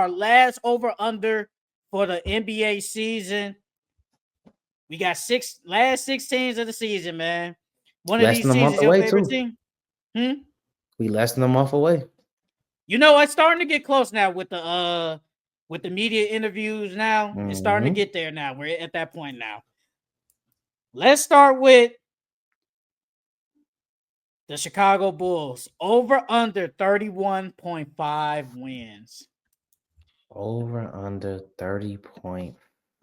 our last over under for the NBA season. We got last 6 teams of the season, man. One of Less these than a teams month is your away favorite too. team? We less than a month away. You know, it's starting to get close now with the media interviews now. It's starting to get there now. We're at that point now. Let's start with the Chicago Bulls. Over under 31.5 wins. Over under 30.5.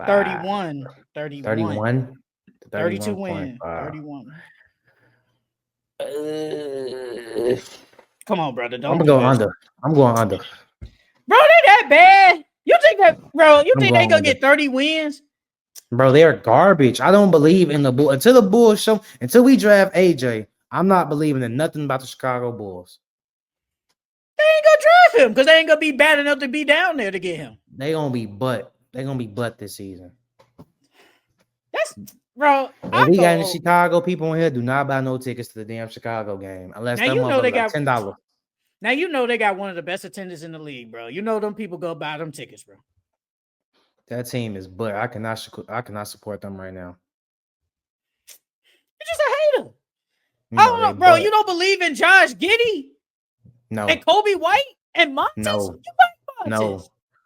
31. 32 wins. 31. Come on, brother. Don't I'm do going this. under. I'm going under. Bro, they that bad? You think that, bro? You I'm think they going gonna under. get 30 wins? Bro, they're garbage. I don't believe in the Bulls. Until we draft AJ, I'm not believing in nothing about the Chicago Bulls. They ain't gonna draft him because they ain't gonna be bad enough to be down there to get him. They're gonna be butt this season. That's bro. And we got any Chicago people in here, do not buy no tickets to the damn Chicago game unless now them you know they got got $10. Now you know they got one of the best attendants in the league, bro. You know them people go buy them tickets, bro. That team is butt. I cannot support them right now. You're just a hater. I don't know, bro. You don't believe in Josh Giddey? No. And Kobe White and Montes? No. You like Montes? No.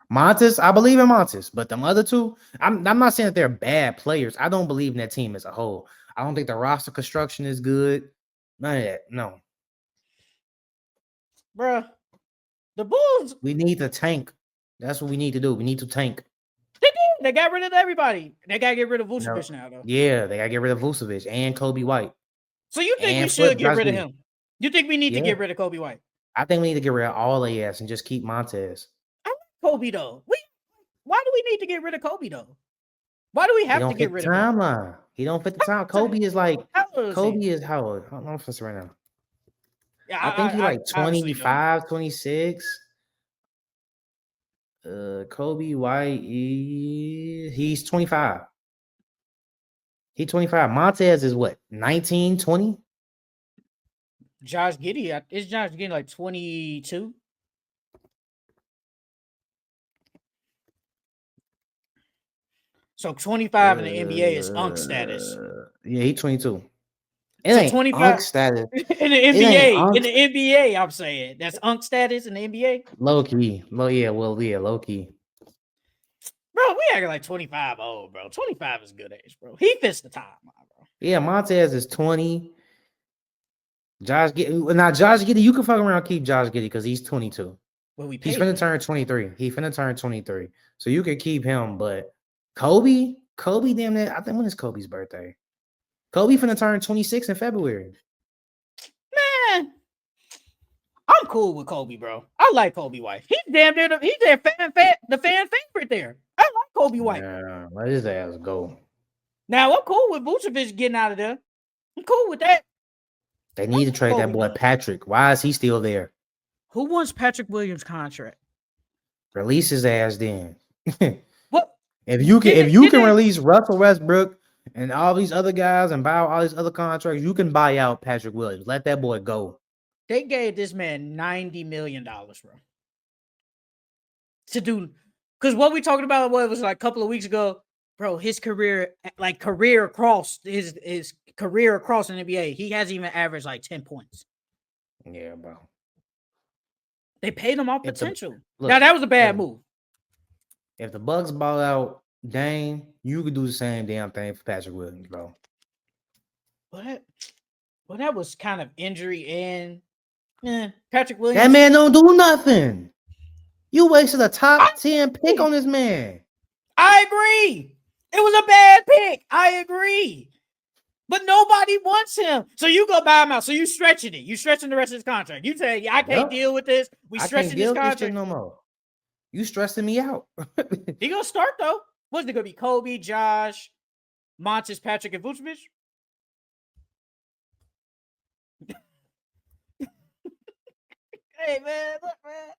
Montes, I believe in Montes, but them other two, I'm not saying that they're bad players. I don't believe in that team as a whole. I don't think the roster construction is good. None of that. No. Bruh. The Bulls. We need to tank. That's what we need to do. We need to tank. They did. They got rid of everybody. They got to get rid of Vucevic now, though. Yeah, they got to get rid of Vucevic and Kobe White. So you think we should get rid of him? You think we need to get rid of Kobe White? I think we need to get rid of all their ass and just keep Montes. I like Kobe, though. Why do we need to get rid of Kobe, though? Why do we have to get rid of him? Timeline. He don't fit the time. Kobe is how old? I don't know if it's right now. Yeah, I think he's like 25, 26. Kobe White, he's 25. He's 25. Montez is what, 19, 20? Josh Giddey, is Josh Giddey like 22? So 25 in the NBA is UNC status. Yeah, he's 22. It ain't 25 status in the NBA. In the NBA, I'm saying that's UNC status in the NBA. Low key, low key. Bro, we acting like 25 old, bro. 25 is good age, bro. He fits the time, bro. Yeah, Montez is 20. Josh Giddey, you can fuck around and keep Josh Giddey because he's 22. Well, he's finna turn 23. So you can keep him, but Kobe, damn that. I think when is Kobe's birthday? Kobe finna turn 26 in February. Man, I'm cool with Kobe, bro. I like Kobe White. He's damn near the fan favorite there. I like Kobe White. Yeah, let his ass go. Now I'm cool with Vucevic getting out of there. I'm cool with that. They need to trade that boy Patrick. Why is he still there? Who wants Patrick Williams' contract? Release his ass then. What? If you can release Russell Westbrook and all these other guys and buy out all these other contracts, you can buy out Patrick Williams. Let that boy go. They gave this man $90 million, bro. To do, because what we talking about was like a couple of weeks ago, bro. His career across his career across in the NBA, he hasn't even averaged like 10 points. Yeah, bro. They paid him off potential. Now that was a bad move. If the Bucks ball out Dame, you could do the same damn thing for Patrick Williams, bro. Well, that was kind of injury and Patrick Williams. That man don't do nothing. You wasted a top 10 pick on this man. I agree. It was a bad pick. I agree. But nobody wants him. So you go buy him out. So you stretching it. You stretching the rest of his contract. You say, I can't deal with this. We stretching this contract. No more. You stressing me out. He gonna start though. What's it gonna be? Kobe, Josh, Montes, Patrick, and Vucevic? Hey man, look, man.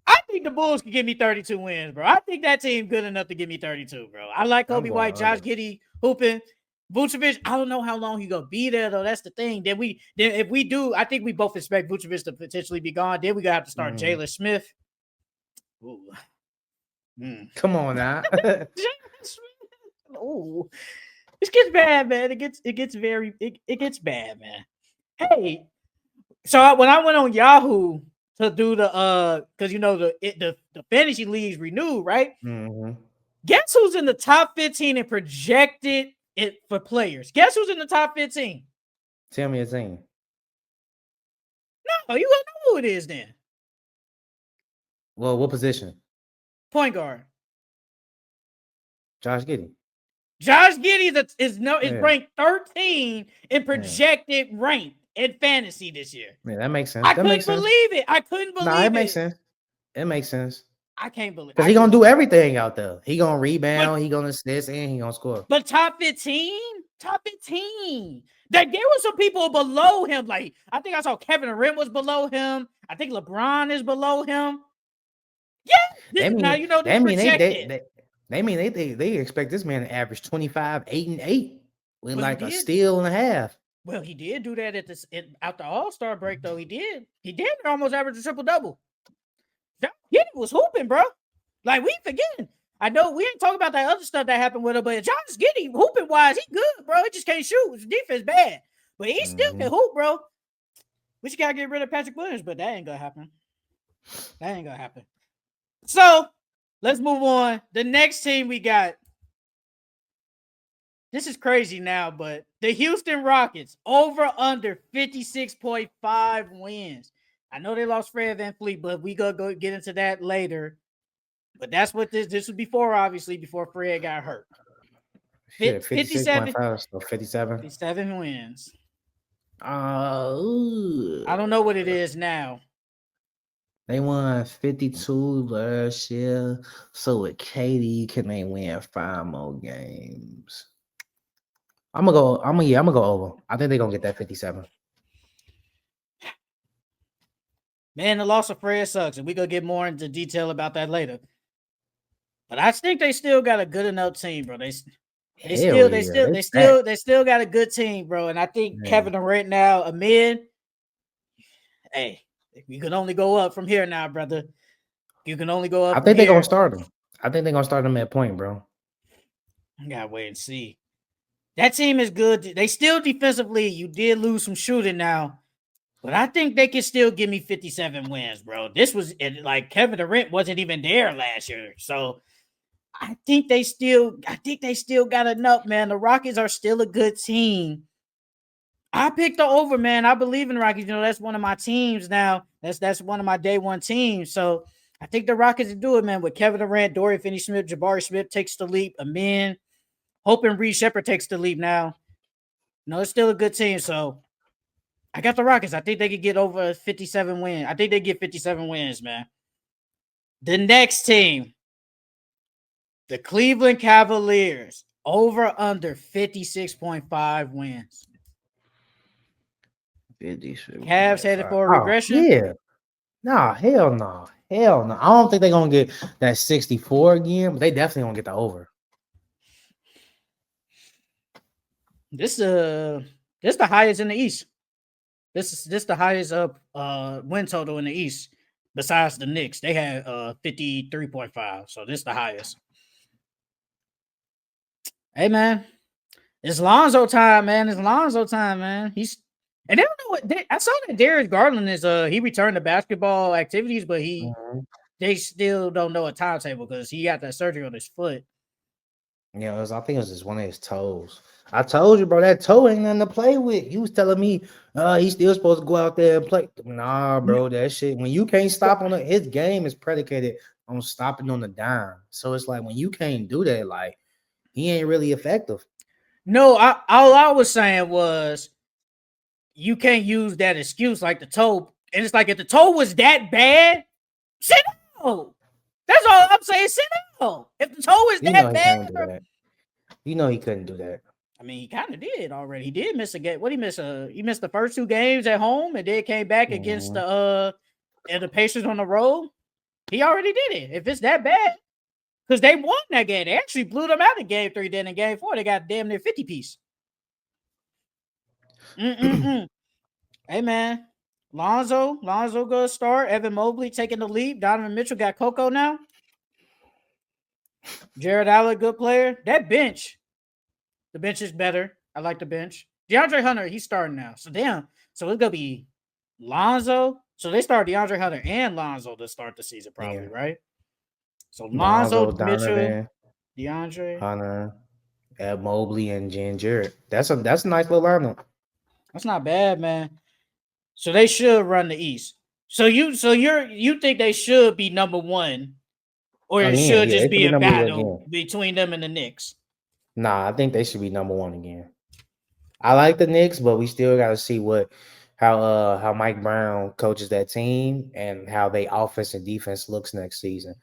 I think the Bulls can give me 32 wins, bro. I think that team good enough to give me 32, bro. I like Kobe White, Josh Giddey, hooping. Vucevic, I don't know how long he gonna be there though. That's the thing. Then if we do, I think we both expect Vucevic to potentially be gone. Then we gotta have to start Jalen Smith. Come on now. Oh, it gets bad, man. It gets bad, man. Hey, so when I went on Yahoo to do the because the fantasy leagues renewed, right? Mm-hmm. Guess who's in the top 15 and projected it for players? Guess who's in the top 15? Tell me a team. No, you gonna know who it is then. Well, what position? Point guard. Josh Giddey. Josh Giddey is ranked 13 in projected rank in fantasy this year. Yeah, that makes sense. I couldn't believe it. I couldn't believe it. It makes sense. It makes sense. I can't believe it. Because he gonna do everything out there. He gonna rebound, he gonna assist, and he gonna score. But top 15? Top 15. There were some people below him. Like, I think I saw Kevin Durant was below him. I think LeBron is below him. Yeah. They expect this man to average 25, 8 and 8 with like a steal and a half. Well, he did do that at the All-Star break, though. He did almost average a triple-double. Giddey was hooping, bro. Like, we forgetting. I know we ain't talking about that other stuff that happened with him, but Josh Giddey, hooping wise, he good, bro. He just can't shoot. His defense bad, but he still can hoop, bro. We just gotta get rid of Patrick Williams, but that ain't gonna happen. So let's move on. The next team we got. This is crazy now, but the Houston Rockets over under 56.5 wins. I know they lost Fred VanVleet, but we gonna go get into that later. But that's what this was before, obviously, before Fred got hurt. 57 wins. I don't know what it is now. They won 52 last year. So with KD, can they win 5 more games? I'm gonna go over. I think they're gonna get that 57. Man, the loss of Fred sucks, and we're gonna get more into detail about that later. But I think they still got a good enough team, bro. They still got a good team, bro. And I think Kevin Durant now, Amid, hey, you can only go up from here now, brother. You can only go up. I think they're gonna start him. I think they're gonna start him at point, bro. I gotta wait and see. That team is good. They still defensively, you did lose some shooting now. But I think they can still give me 57 wins, bro. This was like Kevin Durant wasn't even there last year. So I think they still got enough, man. The Rockets are still a good team. I picked the over, man. I believe in the Rockets. That's one of my teams now. That's one of my day one teams. So I think the Rockets do it, man. With Kevin Durant, Dorian Finney-Smith, Jabari Smith takes the leap. Amen. Hoping Reed Shepard takes the leap now. No, it's still a good team. So I got the Rockets. I think they could get over 57 wins. I think they get 57 wins, man. The next team, the Cleveland Cavaliers, over under 56.5th wins. 56. Cavs headed for a regression? Yeah. No, hell no. Hell no. I don't think they're going to get that 64 again, but they definitely going to get the over. This the highest in the East. This the highest win total in the East besides the Knicks. They had 53.5. So this the highest. Hey man, it's Lonzo time, man. He's and they don't know what I saw that Darius Garland is he returned to basketball activities, but they still don't know a timetable because he got that surgery on his foot. Yeah, I think it was just one of his toes. I told you, bro, that toe ain't nothing to play with. You was telling me he's still supposed to go out there and play. Nah, bro, that shit. When you can't stop on his game is predicated on stopping on the dime. So it's like when you can't do that, like he ain't really effective. No, all I was saying was you can't use that excuse like the toe. And it's like if the toe was that bad, sit down. That's all I'm saying. Sit down. If the toe is that bad, he couldn't do that. I mean, he kind of did already. He did miss a game. What he missed? He missed the first 2 games at home, and then came back against the Pacers on the road. He already did it. If it's that bad, because they won that game, they actually blew them out in game 3. Then in game 4, they got damn near 50 piece. Hey man, Lonzo good start. Evan Mobley taking the lead. Donovan Mitchell got Coco now. Jared Allen, good player. That bench, the bench is better. I like the bench. DeAndre Hunter, he's starting now. So damn. So it's gonna be Lonzo. So they start DeAndre Hunter and Lonzo to start the season, probably, right? So Lonzo, Mitchell, Donovan, DeAndre Hunter, Ed Mobley, and Jen Jarrett. That's a nice little lineup. That's not bad, man. So they should run the East. So you think they should be number one, or it should just be a battle between them and the Knicks? Nah, I think they should be number one again. I like the Knicks, but we still got to see how Mike Brown coaches that team and how they offense and defense looks next season.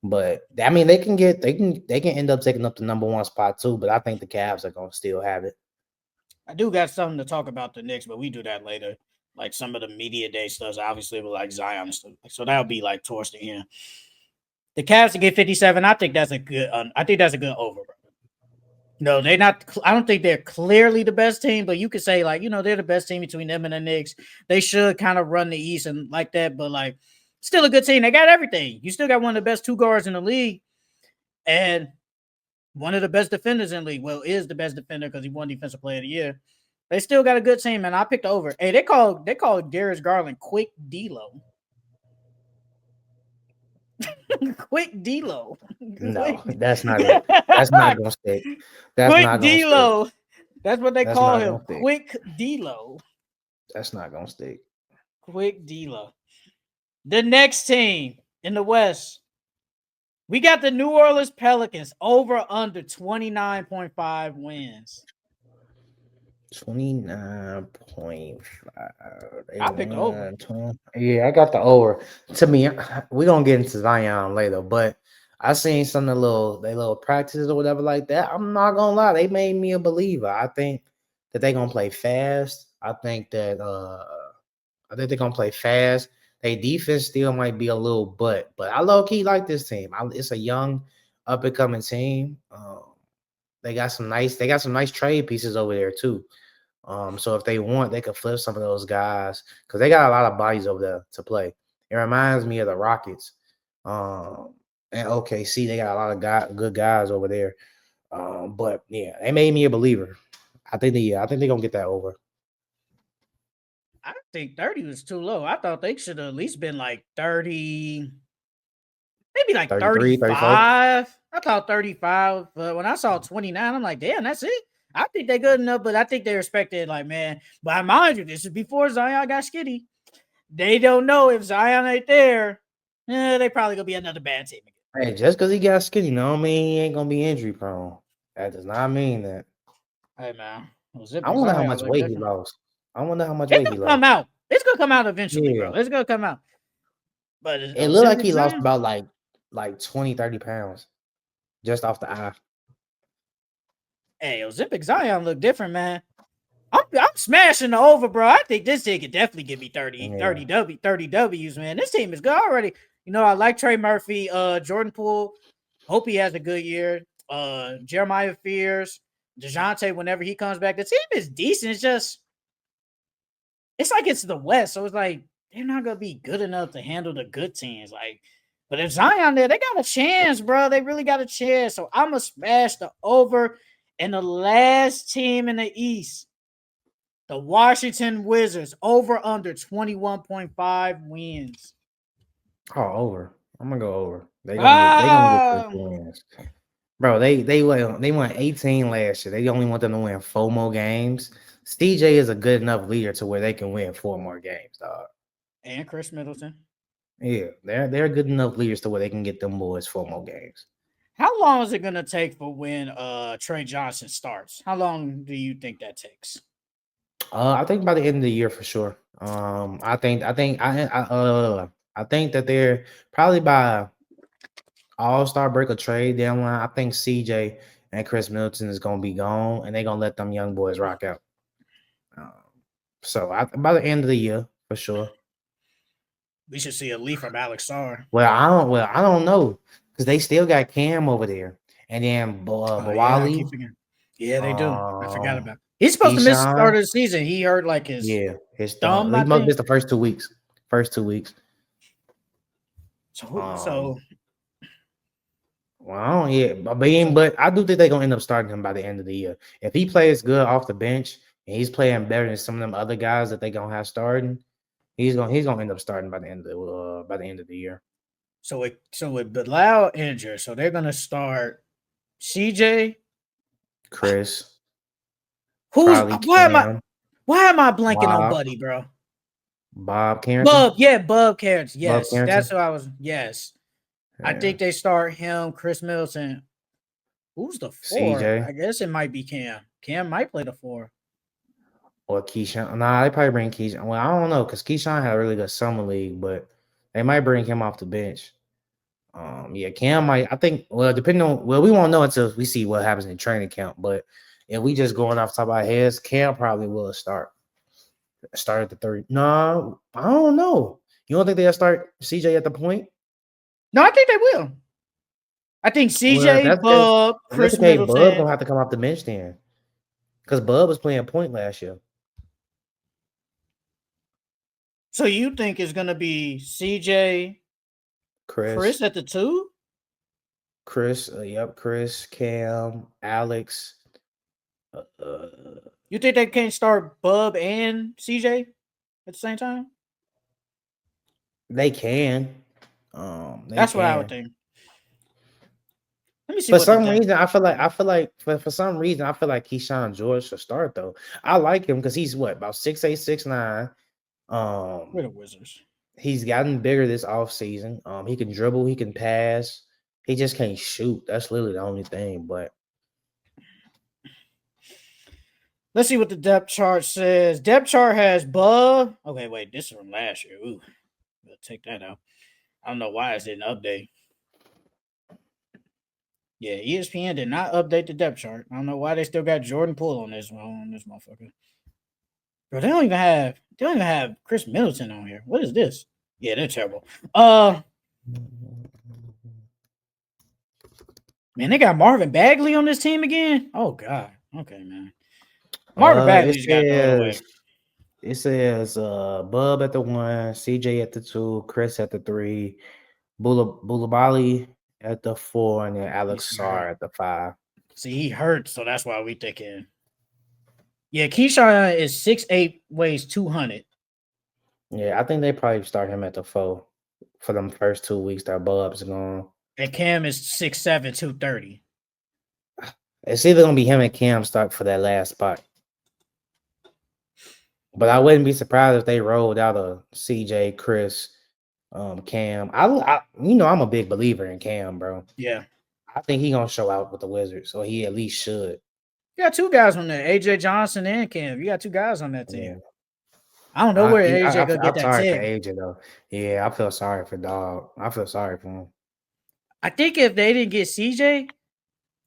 But I mean, they can end up taking up the number one spot too. But I think the Cavs are gonna still have it. I do got something to talk about the Knicks, but we do that later. Like some of the media day stuff, obviously, with like Zion and stuff. So that'll be like towards the end. The Cavs to get 57, I think that's a good. I think that's a good over, bro. No, they're not. I don't think they're clearly the best team, but you could say like they're the best team between them and the Knicks. They should kind of run the East and like that, but like still a good team. They got everything. You still got one of the best two guards in the league, and one of the best defenders in the league. Well, is the best defender because he won Defensive Player of the Year. They still got a good team, and I picked over. Hey, they call Darius Garland Quick D-Lo. Quick D-Lo. No, that's not it. That's not gonna stick. That's Quick not D-Lo. Stick. That's what they call him. Quick D-Lo. That's not gonna stick. Quick D-Lo. The next team in the West, we got the New Orleans Pelicans over under 29.5 wins. 29.5. I picked over. Yeah, I got the over. To me, we're gonna get into Zion later, but I seen some of the little practices or whatever like that. I'm not gonna lie, they made me a believer. I think that they're gonna play fast. I think they're gonna play fast. Their defense still might be a little but I low key like this team. It's a young, up and coming team. They got some nice trade pieces over there too. So if they want, they could flip some of those guys because they got a lot of bodies over there to play. It reminds me of the Rockets. And OKC, they got a lot of good guys over there. But yeah, they made me a believer. I think they're gonna get that over. I think 30 was too low. I thought they should have at least been like 30, maybe like 35. 34? I thought 35, but when I saw 29, I'm like, damn, that's it. I think they're good enough, but I think they respected, like, man. But mind you, this is before Zion got skitty. They don't know if Zion ain't there. They probably gonna be another bad team again. Hey, just because he got skitty, no, mean he ain't gonna be injury prone. That does not mean that. Hey man, I wonder how much weight he lost. I wonder how much weight he lost. Come out. It's gonna come out eventually, bro. It's gonna come out. But it looked like he lost about like 20, 30 pounds just off the eye. Hey, Ozempic Zion look different, man. I'm smashing the over, bro. I think this team could definitely give me 30 W's, man. This team is good already. I like Trey Murphy, Jordan Poole. Hope he has a good year. Jeremiah Fears, DeJounte, whenever he comes back. The team is decent. It's like it's the West, so it's like they're not gonna be good enough to handle the good teams. Like, but if Zion there, they got a chance, bro. They really got a chance. So I'm gonna smash the over. And the last team in the East, the Washington Wizards, over under 21.5 wins. Oh, over. I'm gonna go over. They gonna get 3 wins. Bro, they won 18 last year. They only want them to win 4 more games. CJ is a good enough leader to where they can win 4 more games, dog. And Chris Middleton. Yeah, they're good enough leaders to where they can get them boys 4 more games. How long is it gonna take for when Trey Johnson starts? How long do you think that takes? I think by the end of the year for sure. I think that they're probably by All-Star break or trade deadline. I think CJ and Chris Middleton is gonna be gone, and they're gonna let them young boys rock out. So by the end of the year for sure. We should see a leaf from Alex Sarr. Well, I don't know because they still got Cam over there, and then Bawali. Yeah, they do. I forgot about. He's supposed to miss the start of the season. He hurt like his thumb. He must miss the first 2 weeks. So well, but I do think they're gonna end up starting him by the end of the year. If he plays good off the bench and he's playing better than some of them other guys that they gonna have starting, he's gonna end up starting by the end of the year. So with Bilal injured, so they're gonna start CJ, Chris. Why am I blanking on Buddy, bro? Bob Carrington. Bob Carrington. Yes, that's who I was. Yes, yeah. I think they start him, Chris Middleton. Who's the 4? CJ. I guess it might be Cam. Cam might play the 4. Or Keyshawn. Nah, they probably bring Keyshawn. Well, I don't know because Keyshawn had a really good summer league, but they might bring him off the bench. Yeah, Cam might. I think. Well, depending on. Well, we won't know until we see what happens in training camp. But if we just going off top of our heads, Cam probably will start at the 3. No, I don't know. You don't think they'll start CJ at the point? No, I think they will. I think CJ, Bub, Chris Middleton. Bub gonna have to come off the bench then, because Bub was playing point last year. So you think it's gonna be CJ, Chris at the 2? Chris, Chris, Cam, Alex. You think they can't start Bub and CJ at the same time? They can. That's what I would think. Let me see. For some reason, I feel like for some reason, I feel like Keyshawn George should start though. I like him because he's about 6'8", 6'9". We're the Wizards. He's gotten bigger this offseason. He can dribble, he can pass. He just can't shoot. That's literally the only thing. But let's see what the depth chart says. Depth chart has Bub. Okay, wait, this is from last year. Ooh, we'll take that out. I don't know why it didn't update. Yeah, ESPN did not update the depth chart. I don't know why they still got Jordan Poole on this motherfucker. Bro, they don't even have Chris Middleton on here. What is this? Yeah, they're terrible. Man, they got Marvin Bagley on this team again. Oh God. Okay, man. Marvin Bagley's got to go away. It says Bub at the 1, CJ at the 2, Chris at the 3, Bulabali at the 4, and then Alex Sarr at the 5. See, he hurt, so that's why we thinking. Yeah, Keyshawn is 6'8", weighs 200. Yeah, I think they probably start him at the 4 for them first 2 weeks that Bub's gone. And Cam is 6'7", 230. It's either gonna be him and Cam start for that last spot. But I wouldn't be surprised if they rolled out a CJ, Chris, Cam. I'm a big believer in Cam, bro. Yeah. I think he's gonna show out with the Wizards, so he at least should. You got 2 guys on there, AJ Johnson and Cam. You got 2 guys on that team. Yeah. I don't know where AJ gonna get that sorry 10. For AJ though. Yeah, I feel sorry for Dog. I feel sorry for him. I think if they didn't get CJ,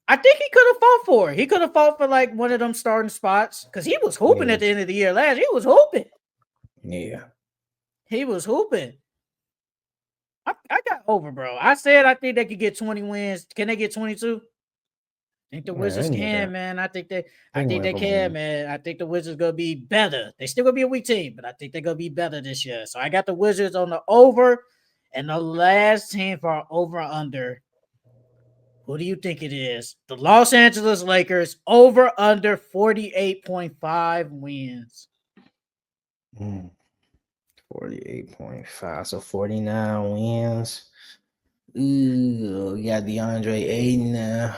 I think he could have fought for it. He could have fought for like one of them starting spots because he was hooping at the end of the year last. He was hooping. Yeah. He was hooping. I got over, bro. I said I think they could get 20 wins. Can they get 22? I think the Wizards can, man. I think they can, man. I think the Wizards gonna be better. They still gonna be a weak team, but I think they're gonna be better this year. So I got the Wizards on the over, and the last team for our over/under. Who do you think it is? The Los Angeles Lakers over under 48.5 wins. 48.5, so 49 wins. Ooh, we got DeAndre Ayton now.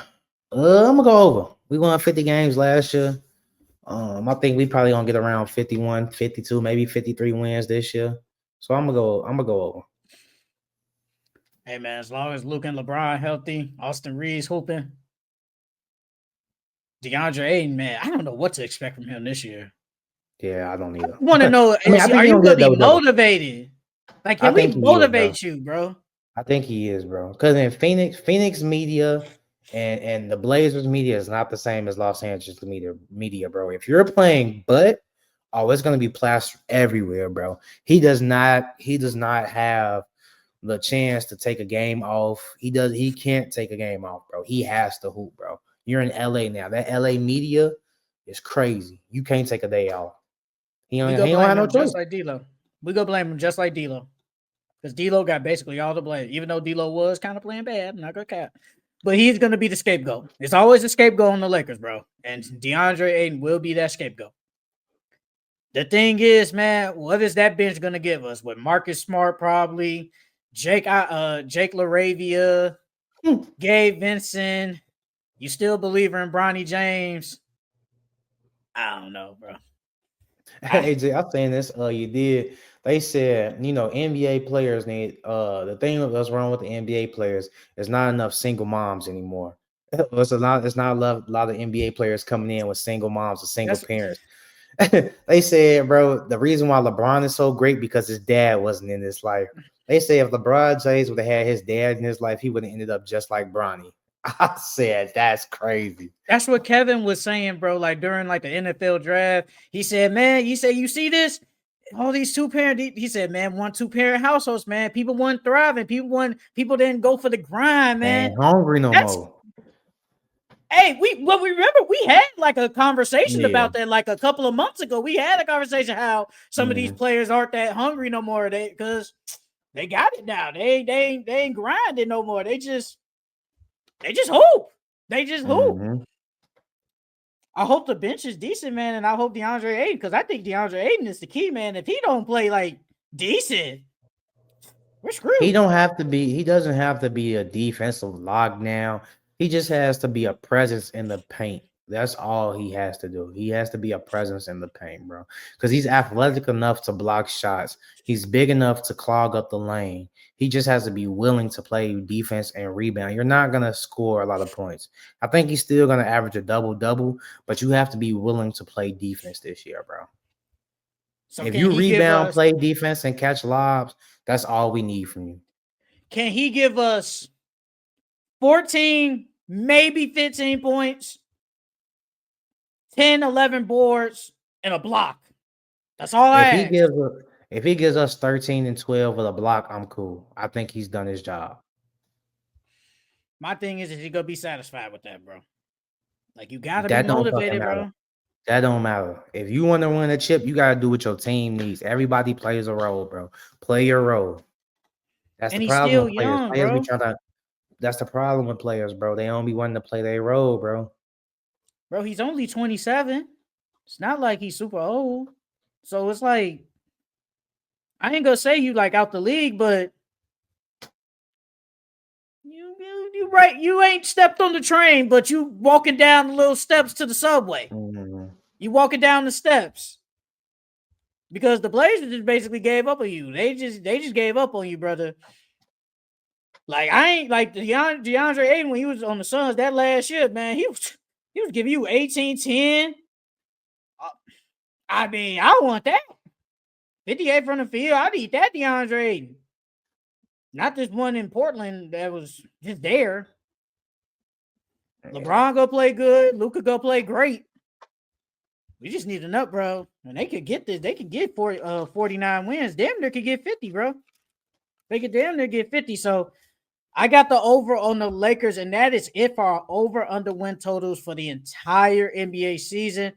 I'm gonna go over. We won 50 games last year. I think we probably gonna get around 51, 52, maybe 53 wins this year. So I'm gonna go over. Hey man, as long as Luke and LeBron healthy, Austin Reeves hooping, DeAndre Ayton, man, I don't know what to expect from him this year. Yeah, I don't either. I want to know, are you gonna be motivated? Like, can we motivate you, bro? I think he is, bro. Because in Phoenix media and the Blazers media is not the same as Los Angeles media, bro. If you're playing it's gonna be plastered everywhere, bro. He does not have the chance to take a game off. He can't take a game off, bro. He has to hoop, bro. You're in LA now. That LA media, is crazy. You can't take a day off. He don't blame have no him choice. just like D'Lo. We go blame him just like D'Lo. Because D'Lo got basically all the blame. Even though D'Lo was kind of playing bad, I'm not gonna cap. But he's gonna be the scapegoat. It's always a scapegoat on the Lakers, bro. And DeAndre Ayton will be that scapegoat. The thing is, man, what is that bench gonna give us? With Marcus Smart, probably Jake LaRavia, Gabe Vincent. You still believer in Bronny James? I don't know, bro. Hey Jay, I'm saying this. You did. They said, NBA players need. The thing that's wrong with the NBA players is not enough single moms anymore. It's not a lot of NBA players coming in with single moms or single parents. They said, bro, the reason why LeBron is so great because his dad wasn't in his life. They say if LeBron James would have had his dad in his life, he would have ended up just like Bronny. I said, that's crazy. That's what Kevin was saying, bro. Like during like the NFL draft, he said, man, you see this? All these two-parent, he said, man, 1-2-parent households, man. People weren't thriving. People didn't go for the grind, man. Ain't hungry no more. Hey, we remember we had like a conversation about that like a couple of months ago. We had a conversation how some of these players aren't that hungry no more. Because they got it now. They ain't grinding no more. They just hoop. They just hoop. I hope the bench is decent, man, and I hope DeAndre Ayton, because I think DeAndre Ayton is the key, man. If he don't play like decent, we're screwed. He doesn't have to be a defensive lockdown. He just has to be a presence in the paint. That's all he has to do. He has to be a presence in the paint, bro. Because he's athletic enough to block shots. He's big enough to clog up the lane. He just has to be willing to play defense and rebound. You're not going to score a lot of points. I think he's still going to average a double-double, but you have to be willing to play defense this year, bro. So if you rebound, play defense, and catch lobs, that's all we need from you. Can he give us 14, maybe 15 points, 10, 11 boards, and a block? That's all I ask. If he gives us 13 and 12 with a block, I'm cool. I think he's done his job. My thing is he gonna be satisfied with that, bro? Like you gotta be motivated, bro. That don't matter. If you want to win a chip, you gotta do what your team needs. Everybody plays a role, bro. Play your role. That's the problem with players. That's the problem with players, bro. They don't be wanting to play their role, bro. Bro, he's only 27. It's not like he's super old. So it's like, I ain't gonna say you like out the league, but you right. You ain't stepped on the train, but you walking down the little steps to the subway. You walking down the steps because the Blazers just basically gave up on you. They just gave up on you, brother. Like I ain't like DeAndre Ayton when he was on the Suns that last year, man. He was giving you 18-10. I mean, I want that. 58 from the field. I'd eat that DeAndre Ayton. Not this one in Portland that was just there. LeBron go play good. Luka go play great. We just need an up, bro. And they could get this. They could get 49 wins. Damn near could get 50, bro. They could damn near get 50. So I got the over on the Lakers, and that is it for our over-under win totals for the entire NBA season.